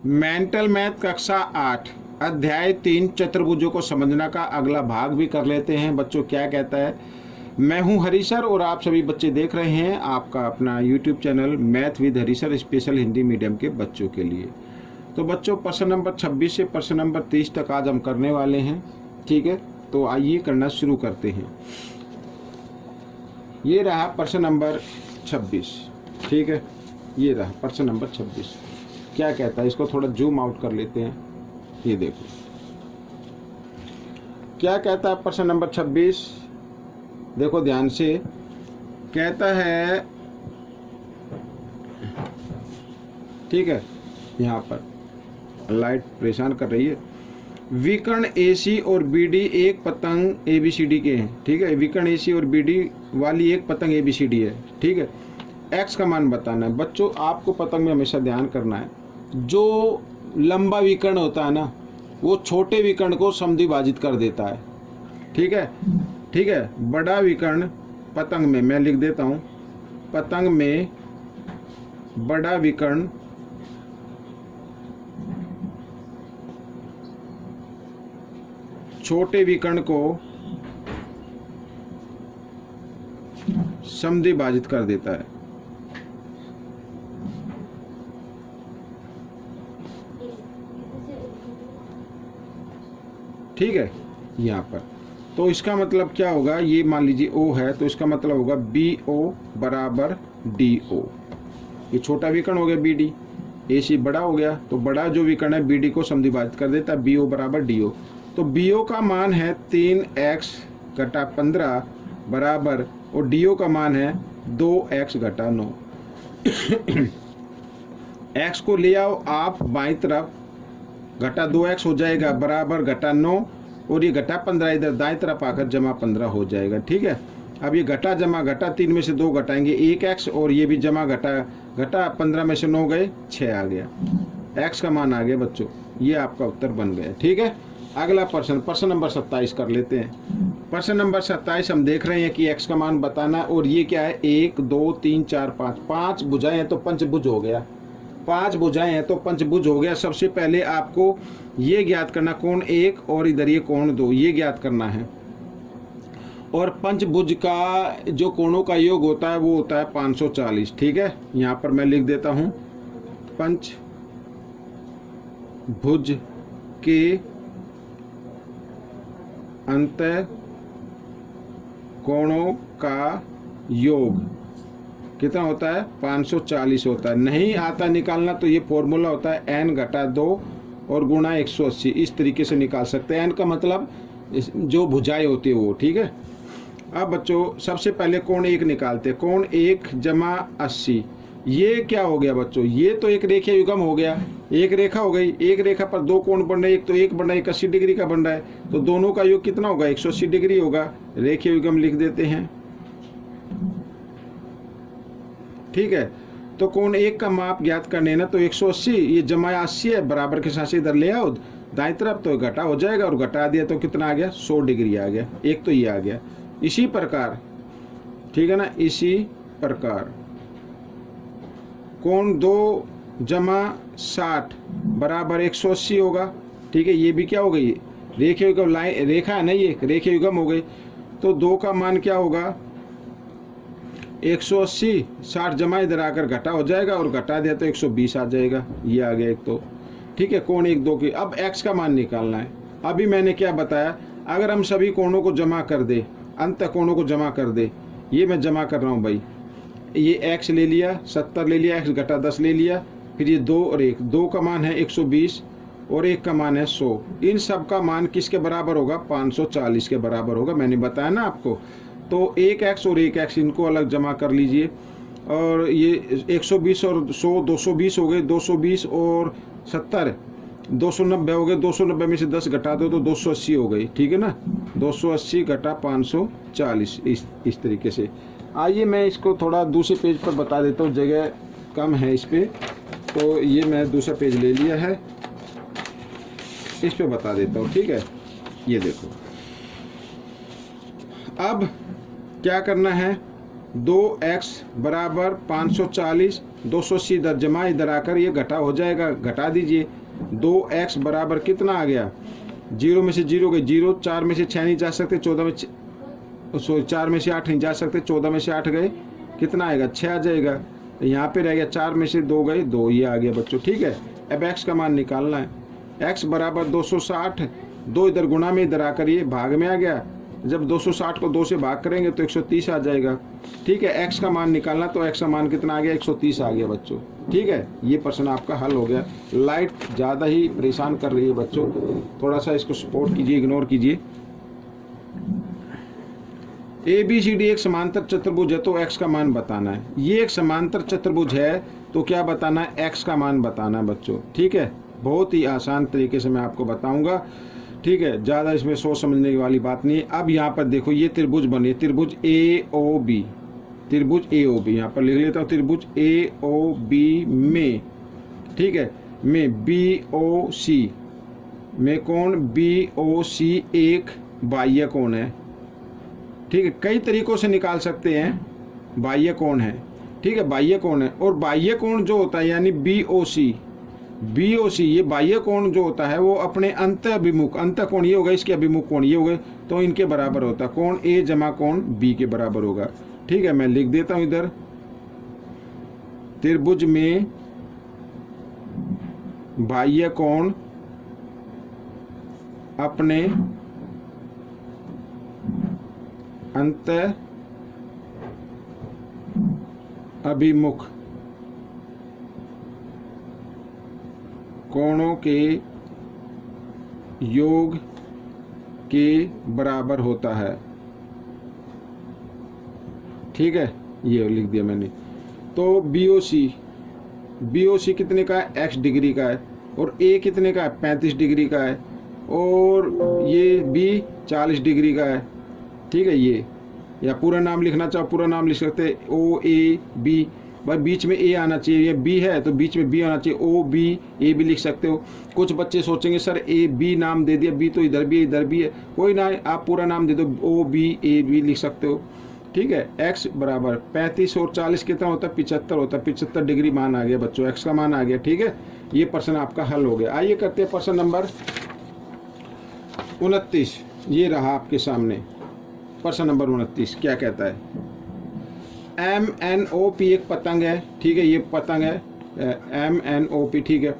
Mental math कक्षा 8 अध्याय 3 चतुर्भुजों को समझना का अगला भाग भी कर लेते हैं। बच्चों क्या कहता है, मैं हूं हरीसर और आप सभी बच्चे देख रहे हैं आपका अपना YouTube channel math with Hari sir special Hindi medium के बच्चों के लिए। तो बच्चों प्रश्न नंबर 26 से प्रश्न नंबर 30 तक आज हम करने वाले हैं। ठीक है, तो आइए करना शुरू करते हैं। ये रहा प्रश्न नंबर 26। ठीक है, ये रहा प्रश्न नंबर 26। क्या कहता है, इसको थोड़ा जूम आउट कर लेते हैं। ये देखो क्या कहता है प्रश्न नंबर 26। देखो ध्यान से, कहता है, ठीक है, यहाँ पर लाइट परेशान कर रही है। विकर्ण AC और BD एक पतंग ABCD के हैं। ठीक है, विकर्ण AC और BD वाली एक पतंग ABCD है। ठीक है, X का मान बताना है। बच्चों आपको पतंग में हमेशा ध्यान करना है, जो लंबा विकर्ण होता है ना, वो छोटे विकर्ण को समद्विभाजित कर देता है। ठीक है, ठीक है, बड़ा विकर्ण पतंग में, मैं लिख देता हूँ, पतंग में बड़ा विकर्ण छोटे विकर्ण को समद्विभाजित कर देता है। ठीक है, यहाँ पर तो इसका मतलब क्या होगा, ये मान लीजिए O है तो इसका मतलब होगा BO बराबर DO। ये छोटा विकर्ण हो गया BD, AC बड़ा हो गया, तो बड़ा जो विकर्ण है BD को समद्विभाजित कर देता है, BO बराबर DO। तो BO का मान है 3x घटा 15 बराबर, और DO का मान है 2x घटा 9। x को ले आओ आप बाईं तरफ, घटा 2x हो जाएगा बराबर घटा 9, और ये घटा 15 इधर दाएं तरफ आकर जमा 15 हो जाएगा। ठीक है, अब ये घटा जमा घटा 3 में से 2 घटाएंगे 1x, और ये भी जमा घटा घटा 15 में से 9 गए 6 आ गया। x का मान आ गया बच्चों, ये आपका उत्तर बन गया। ठीक है, अगला प्रश्न, प्रश्न नंबर 27 कर लेते हैं। प्रश्न नंबर 27 हम देख रहे हैं कि x का मान बताना है, और ये क्या है, 1 2 3 4 5, 5 भुजाएं हैं तो पंचभुज हो गया। 5 भुजाएं हैं तो पंचभुज हो गया। सबसे पहले आपको ये ज्ञात करना, कोण 1 और इधर ये कोण 2, ये ज्ञात करना है। और पंचभुज का जो कोणों का योग होता है वो होता है 540। ठीक है, यहाँ पर मैं लिख देता हूँ, पंचभुज के अंतः कोणों का योग कितना होता है, 540 होता है। नहीं आता निकालना तो ये फॉर्मूला होता है n घटा 2 और गुणा 180। इस तरीके से निकाल सकते हैं। n का मतलब जो भुजाएं होती है वो। ठीक है, अब बच्चों सबसे पहले कोण 1 निकालते हैं। कोण 1 जमा 80, ये क्या हो गया बच्चों, ये तो एक रेखीय युग्म हो गया। एक रेखा हो गई, एक रेखा पर 2 कोण बन रहे हैं, एक तो एक बन रहा है, 80 डिग्री का बन रहा है, तो दोनों का योग कितना होगा, 180 डिग्री होगा। रेखीय युग्म लिख देते हैं। ठीक है, तो कोण 1 का माप ज्ञात करने ना, तो 180, ये जमा 80 है, बराबर के साथ इधर ले आओ दाएं तरफ, तो घटा हो जाएगा, और घटा दिया तो कितना आ गया, 100 डिग्री आ गया। एक तो ये आ गया। इसी प्रकार, ठीक है ना, इसी प्रकार कोण 2 जमा 60 बराबर 180 होगा। ठीक है, ये भी क्या हो गई, रेखीय युग्म, लाइन रेखा है ना, ये रेखीय युग्म हो गई। तो 2 का मान क्या होगा, 180, 60 जमा इधर आकर घटा हो जाएगा, और घटा दिया तो 120 आ जाएगा। ये आ गया एक तो। ठीक है, कोण 1 2 की। अब x का मान निकालना है। अभी मैंने क्या बताया, अगर हम सभी कोणों को जमा कर दे, अंत कोणों को जमा कर दे, ये मैं जमा कर रहा हूँ भाई, ये x ले लिया, 70 ले लिया, x घटा 10 ले लिया, फिर ये 2 और 1, 2 का मान है 120 और 1 का मान है 100। इन सब का मान किसके बराबर होगा, 540 के बराबर होगा। मैंने बताया ना आपको। तो 1x और 1x इनको अलग जमा कर लीजिए, और ये 120 और 100 220 हो गए, 220 और 70 290 हो गए, 290 में से 10 घटा दो तो 280 हो गई। ठीक है ना, 280 घटा 540, इस तरीके से। आइए मैं इसको थोड़ा दूसरे पेज पर बता देता हूँ, जगह कम है इस पे, तो ये मैं दूसरा पेज ले लिया है, इस पे बता देता हूँ। ठीक है, ये देखो, अब क्या करना है, 2x बराबर 540, 280 इधर जमा, इधर आकर ये घटा हो जाएगा, घटा दीजिए। 2x बराबर कितना आ गया, 0 में से 0 गए 0, 4 में से 6 नहीं जा सकते, 14 में 4 में से 8 नहीं जा सकते, 14 में से 8 गए, कितना आएगा 6 आ जाएगा। तो यहाँ पे रह गया 4 में से 2 गए 2, ये आ गया बच्चों। ठीक है, अब x का मान निकालना है। x बराबर 260, 2 इधर गुणा में, इधर आकर ये भाग में आ गया। जब 260 को 2 से भाग करेंगे तो 130 आ जाएगा। ठीक है, x का मान निकालना, तो x का मान कितना आ गया, 130 आ गया बच्चों। ठीक है, ये प्रश्न आपका हल हो गया। लाइट ज़्यादा ही परेशान कर रही है बच्चों, थोड़ा सा इसको सपोर्ट कीजिए, इग्नोर कीजिए। ABCD एक समांतर चतुर्भुज है, तो x का मान बताना है। ये एक समांतर चतुर्भुज है, तो क्या बताना है, x का मान बताना है बच्चों। ठीक है, बहुत ही आसान तरीके से मैं आपको बताऊंगा। ठीक है, ज़्यादा इसमें सोच समझने की वाली बात नहीं है। अब यहाँ पर देखो, ये त्रिभुज बने, त्रिभुज AOB, त्रिभुज AOB यहाँ पर लिख लेता हूँ, त्रिभुज AOB में, ठीक है, में BOC में कौन, BOC एक बाह्य कोण है। ठीक है, कई तरीकों से निकाल सकते हैं, बाह्य कोण है। ठीक है, बाह्य कोण है, और बाह्य कोण जो होता है यानी BOC ये बाह्य कोण जो होता है वो अपने अंत अभिमुख, अंत कोण ये होगा, इसके अभिमुख कोण ये हो गए, तो इनके बराबर होता है। कोण A जमा कोण B के बराबर होगा। ठीक है, मैं लिख देता हूं इधर, त्रिभुज में बाह्य कोण अपने अंत अभिमुख कोणों के योग के बराबर होता है। ठीक है, ये लिख दिया मैंने। तो BOC कितने का है, x डिग्री का है, और A कितने का है, 35 डिग्री का है, और ये B 40 डिग्री का है। ठीक है, ये या पूरा नाम लिखना चाहो पूरा नाम लिख सकते, OAB, भाई बीच में A आना चाहिए, ये B है तो बीच में B आना चाहिए, OBA भी लिख सकते हो। कुछ बच्चे सोचेंगे सर AB नाम दे दिया, B तो इधर भी है इधर भी है, कोई ना, आप पूरा नाम दे दो, OBA भी लिख सकते हो। ठीक है, x बराबर 35 और 40 कितना होता है, 75 होता है। 75 डिग्री मान आ गया बच्चों, x का मान आ गया। ठीक है, ये प्रश्न आपका हल हो गया। आइए करते हैं प्रश्न नंबर 29, ये रहा आपके सामने प्रश्न नंबर 29। क्या कहता है, MNOP एक पतंग है। ठीक है, ये पतंग है MNOP। ठीक है,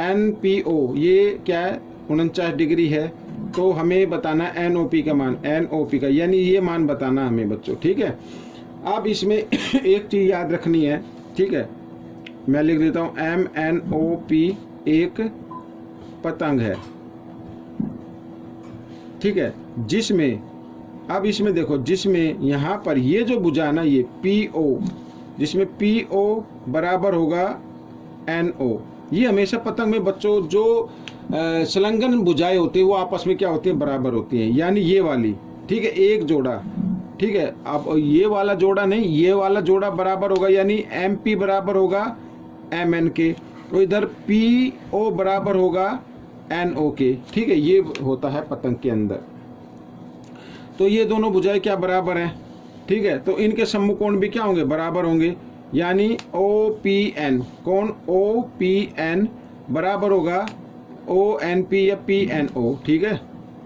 NPO ये क्या है, 49 डिग्री है, तो हमें बताना NOP का मान, NOP का यानी ये मान बताना हमें बच्चों। ठीक है, अब इसमें एक चीज़ याद रखनी है। ठीक है, मैं लिख देता हूँ MNOP एक पतंग है। ठीक है, जिसमें, अब इसमें देखो, जिसमें यहाँ पर ये जो भुजा है ना, ये PO, जिसमें PO बराबर होगा NO। ये हमेशा पतंग में बच्चों जो संलग्न भुजाएं होती है वो आपस में क्या होती है, बराबर होती हैं, यानी ये वाली। ठीक है, एक जोड़ा। ठीक है, अब ये वाला जोड़ा नहीं, ये वाला जोड़ा बराबर होगा, यानी MP बराबर होगा MN के, तो इधर PO बराबर होगा NO के। ठीक है, ये होता है पतंग के अंदर। तो ये दोनों भुजाएं क्या बराबर हैं। ठीक है, तो इनके सम्मुख कोण भी क्या होंगे, बराबर होंगे, यानी OPN, कोण OPN बराबर होगा ONP या PNO। ठीक है,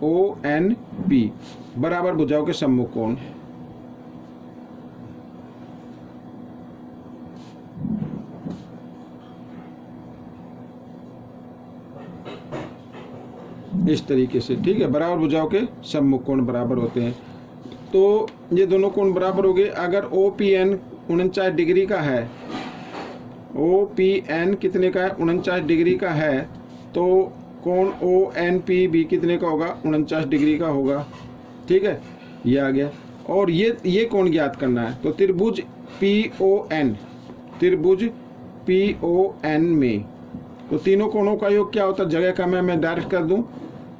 ONP बराबर भुजाओं के सम्मुख कोण। इस तरीके से। ठीक है, बराबर भुजाओं के सम्मुख कोण बराबर होते हैं, तो ये दोनों कोण बराबर हो गए। अगर OPN 49 डिग्री का है, OPN कितने का है, 49 डिग्री का है, तो कोण ONP भी कितने का होगा, 49 डिग्री का होगा। ठीक है, ये आ गया। और ये कोण ज्ञात करना है, तो त्रिभुज PON, त्रिभुज PON में, तो तीनों कोणों का योग क्या होता है, जगह का मैं डायरेक्ट कर दूं,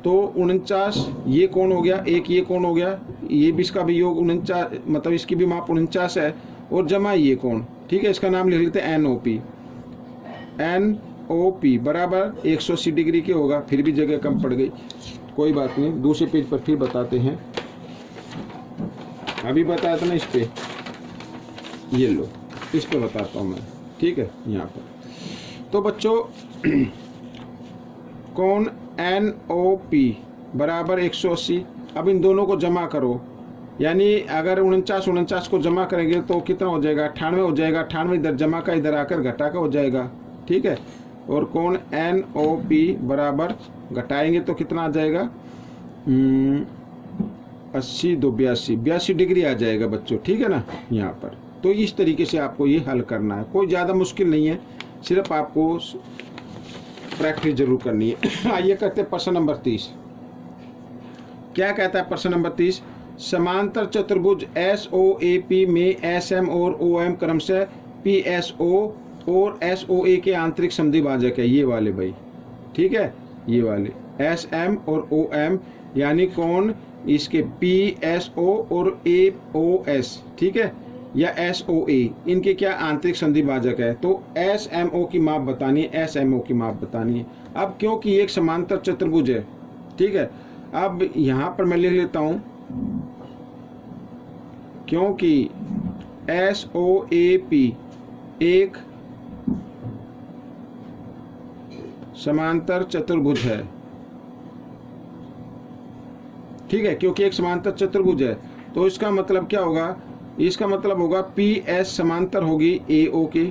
तो 49 ये कोण हो गया, एक ये कोण हो गया, ये भी, इसका भी योग 49, मतलब इसकी भी माप 49 है, और जमा ये कोण। ठीक है, इसका नाम लिख लेते हैं NOP। NOP बराबर 180 डिग्री के होगा। फिर भी जगह कम पड़ गई, कोई बात नहीं, दूसरे पेज पर फिर बताते हैं, अभी बताया था ना इस पे। ये लो, इस पे बताता हूँ मैं, ठीक है। यहाँ पर तो बच्चों कोण NOP बराबर 180। अब इन दोनों को जमा करो, यानी अगर 49 को जमा करेंगे तो कितना हो जाएगा, 98 हो जाएगा। 98 इधर जमा का इधर आकर घटा का हो जाएगा, ठीक है। और कोण NOP बराबर घटाएंगे तो कितना आ जाएगा, 80 2 82 डिग्री आ जाएगा बच्चों, ठीक है ना। यहाँ पर तो इस तरीके से आपको ये हल करना है, कोई ज़्यादा मुश्किल नहीं है, सिर्फ आपको प्रैक्टिस जरूर करनी है। आइए करते हैं प्रश्न नंबर 30। क्या कहता है प्रश्न नंबर 30, समांतर चतुर्भुज SOAP में SM और OM क्रमशः PSO और SOA के आंतरिक समद्विभाजक है। ये वाले भाई, ठीक है, ये वाले SM और OM यानी कौन इसके PSO और AOS, ठीक है, या SOA, इनके क्या आंतरिक समद्विभाजक है। तो SMO की माप बतानी है, SMO की माप बतानी है। अब क्योंकि एक समांतर चतुर्भुज है, ठीक है, अब यहाँ पर मैं लिख लेता हूँ, क्योंकि SOAP एक समांतर चतुर्भुज है, ठीक है, क्योंकि एक समांतर चतुर्भुज है तो इसका मतलब क्या होगा, इसका मतलब होगा PS समांतर होगी AO के,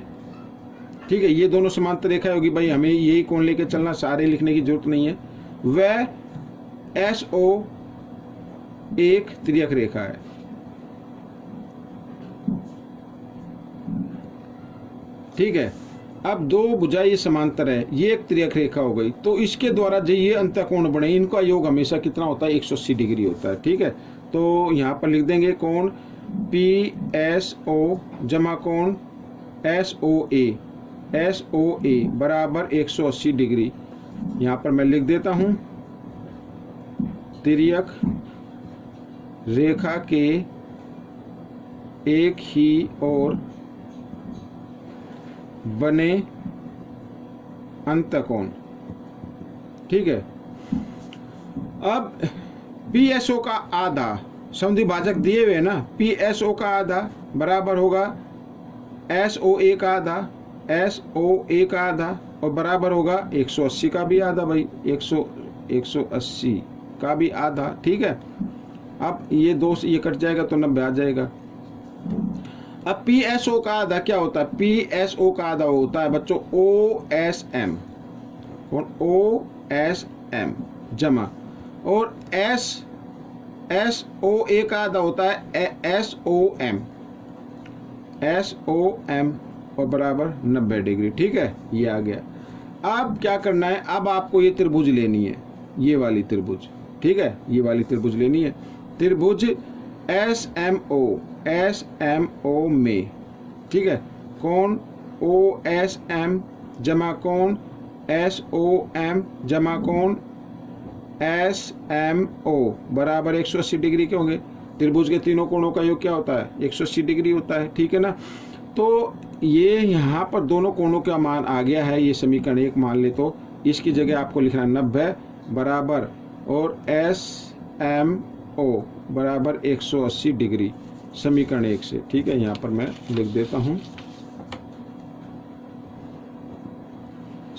ठीक है, ये दोनों समांतर रेखा होगी भाई, हमें यही कोण लेके चलना, सारे लिखने की जरूरत नहीं है। वह SO एक तिर्यक रेखा है, ठीक है। अब दो भुजाएं समांतर है, ये एक तिर्यक रेखा हो गई, तो इसके द्वारा जो ये अंतःकोण बने इनका योग हमेशा कितना होता है, 180 डिग्री होता है, ठीक है। तो यहाँ पर लिख देंगे कोण PSO जमा कोण SOA बराबर 180 डिग्री। यहाँ पर मैं लिख देता हूँ, तिर्यक रेखा के एक ही ओर बने अंतःकोण, ठीक है। अब PSO का आधा समद्विभाजक दिए हुए ना, PSO का आधा बराबर होगा SOA का आधा, SOA का आधा और बराबर होगा 180 का भी आधा भाई, 180 का भी आधा, ठीक है। अब ये दो से ये कट जाएगा तो 90 आ जाएगा। अब PSO का आधा क्या होता है, PSO का आधा होता है बच्चों OSM, OSM जमा, और SOA का आधा होता है SOM और बराबर 90 डिग्री, ठीक है, ये आ गया। अब क्या करना है, अब आपको ये त्रिभुज लेनी है, ये वाली त्रिभुज, ठीक है, ये वाली त्रिभुज लेनी है। त्रिभुज SMO में, ठीक है, कोण OSM जमा कोण SOM जमा कोण SMO बराबर 180 डिग्री के होंगे। त्रिभुज के तीनों कोणों का योग क्या होता है, 180 डिग्री होता है, ठीक है ना। तो ये यहाँ पर दोनों कोणों का मान आ गया है, ये समीकरण 1 मान ले तो इसकी जगह आपको लिखना 90 बराबर और SMO बराबर 180 डिग्री समीकरण 1 से, ठीक है। यहाँ पर मैं लिख देता हूँ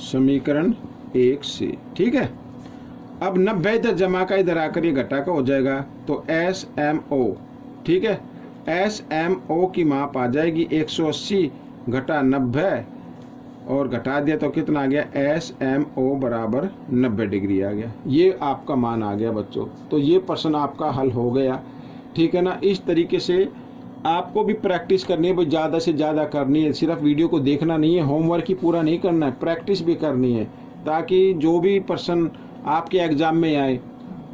समीकरण 1 से, ठीक है। अब 90 इधर जमा का इधर आकर ये घटा का हो जाएगा, तो SMO, ठीक है, SMO की माप आ जाएगी 180 घटा 90 और घटा दिया तो कितना आ गया, SMO बराबर 90 डिग्री आ गया। ये आपका मान आ गया बच्चों, तो ये प्रश्न आपका हल हो गया, ठीक है ना। इस तरीके से आपको भी प्रैक्टिस करनी है भाई, ज़्यादा से ज़्यादा करनी है, सिर्फ वीडियो को देखना नहीं है, होमवर्क ही पूरा नहीं करना है, प्रैक्टिस भी करनी है, ताकि जो भी प्रश्न आपके एग्ज़ाम में आए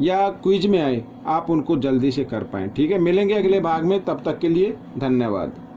या क्विज में आए आप उनको जल्दी से कर पाएँ, ठीक है। मिलेंगे अगले भाग में, तब तक के लिए धन्यवाद।